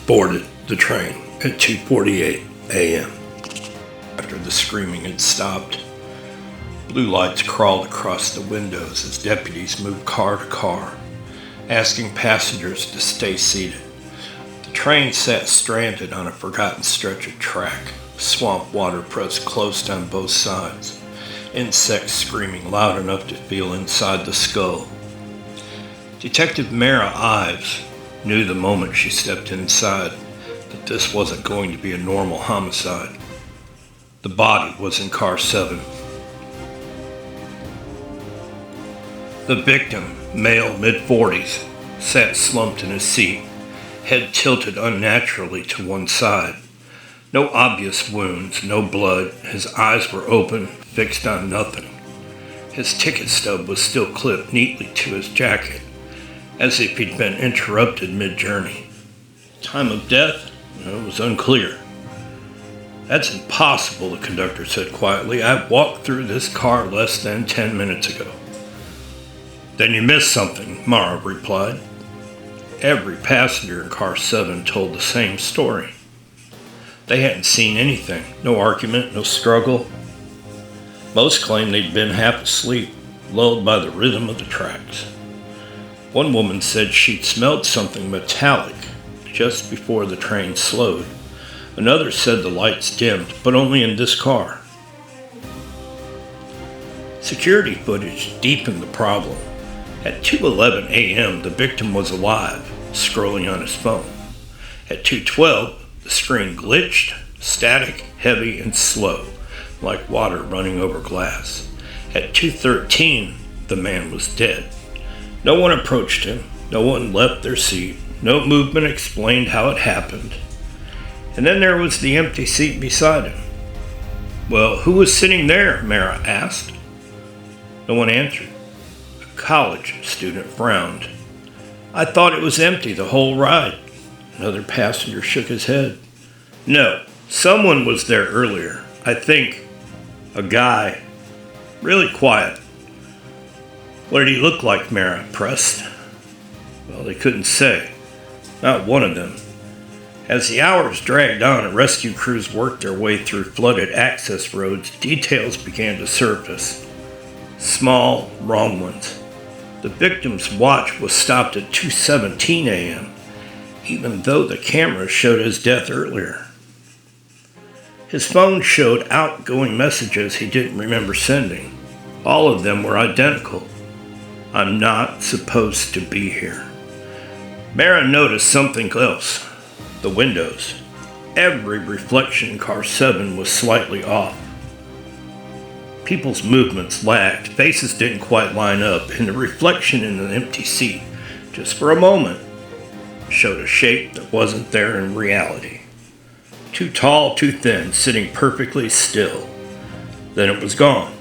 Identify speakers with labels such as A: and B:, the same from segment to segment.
A: boarded the train at 2:48 a.m. After the screaming had stopped, blue lights crawled across the windows as deputies moved car to car, asking passengers to stay seated. The train sat stranded on a forgotten stretch of track. Swamp water pressed close on both sides, insects screaming loud enough to feel inside the skull. Detective Mara Ives knew the moment she stepped inside that this wasn't going to be a normal homicide. The body was in car 7. The victim, male mid-40s, sat slumped in his seat, head tilted unnaturally to one side. No obvious wounds, no blood. His eyes were open, fixed on nothing. His ticket stub was still clipped neatly to his jacket, as if he'd been interrupted mid-journey. Time of death? It was unclear. "That's impossible," the conductor said quietly. "I walked through this car less than 10 minutes ago." "Then you missed something," Mara replied. Every passenger in car 7 told the same story. They hadn't seen anything. No argument, no struggle. Most claimed they'd been half asleep, lulled by the rhythm of the tracks. One woman said she'd smelled something metallic just before the train slowed. Another said the lights dimmed, but only in this car. Security footage deepened the problem. At 2:11 a.m., the victim was alive, scrolling on his phone. At 2:12, the screen glitched, static, heavy, and slow, like water running over glass. At 2:13, the man was dead. No one approached him. No one left their seat. No movement explained how it happened. And then there was the empty seat beside him. "Well, who was sitting there?" Mara asked. No one answered. A college student frowned. "I thought it was empty the whole ride." Another passenger shook his head. "No, someone was there earlier. I think a guy. Really quiet." "What did he look like?" Mara pressed. Well, they couldn't say. Not one of them. As the hours dragged on and rescue crews worked their way through flooded access roads, details began to surface. Small, wrong ones. The victim's watch was stopped at 2:17 a.m., even though the camera showed his death earlier. His phone showed outgoing messages he didn't remember sending. All of them were identical. "I'm not supposed to be here." Mara noticed something else. The windows. Every reflection in car 7 was slightly off. People's movements lagged. Faces didn't quite line up, and the reflection in the empty seat, just for a moment, showed a shape that wasn't there in reality. Too tall, too thin, sitting perfectly still. Then it was gone.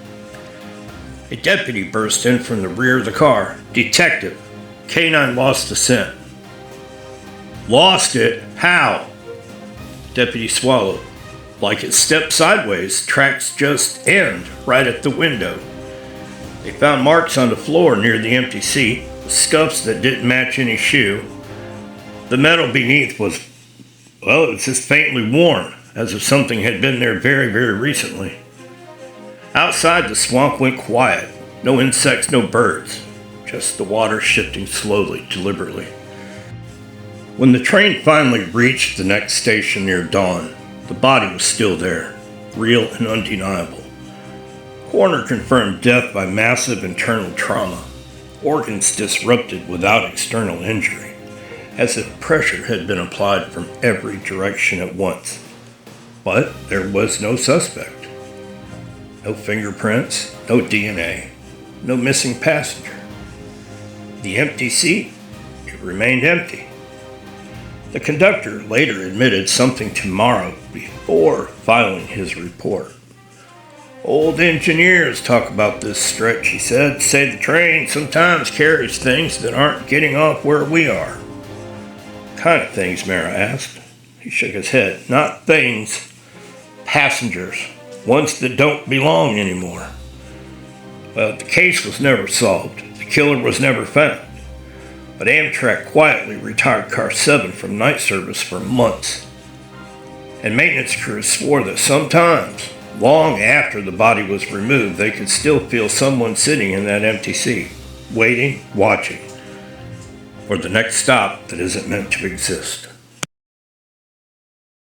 A: A deputy burst in from the rear of the car. "Detective, K9 lost the scent." "Lost it? How?" Deputy swallowed. "Like it stepped sideways. Tracks just end right at the window. They found marks on the floor near the empty seat, scuffs that didn't match any shoe. The metal beneath was, well, it was just faintly worn, as if something had been there very, very recently." Outside, the swamp went quiet. No insects, no birds. Just the water shifting slowly, deliberately. When the train finally reached the next station near dawn, the body was still there, real and undeniable. Coroner confirmed death by massive internal trauma, organs disrupted without external injury, as if pressure had been applied from every direction at once. But there was no suspect. No fingerprints, no DNA, no missing passenger. The empty seat, it remained empty. The conductor later admitted something to Mara before filing his report. "Old engineers talk about this stretch," he said. "Say the train sometimes carries things that aren't getting off where we are." "What kind of things?" Mara asked. He shook his head. "Not things. Passengers. Ones that don't belong anymore." "Well, the case was never solved. The killer was never found. but Amtrak quietly retired Car 7 from night service for months. And maintenance crews swore that sometimes, long after the body was removed, they could still feel someone sitting in that empty seat, waiting, watching, for the next stop that isn't meant to exist.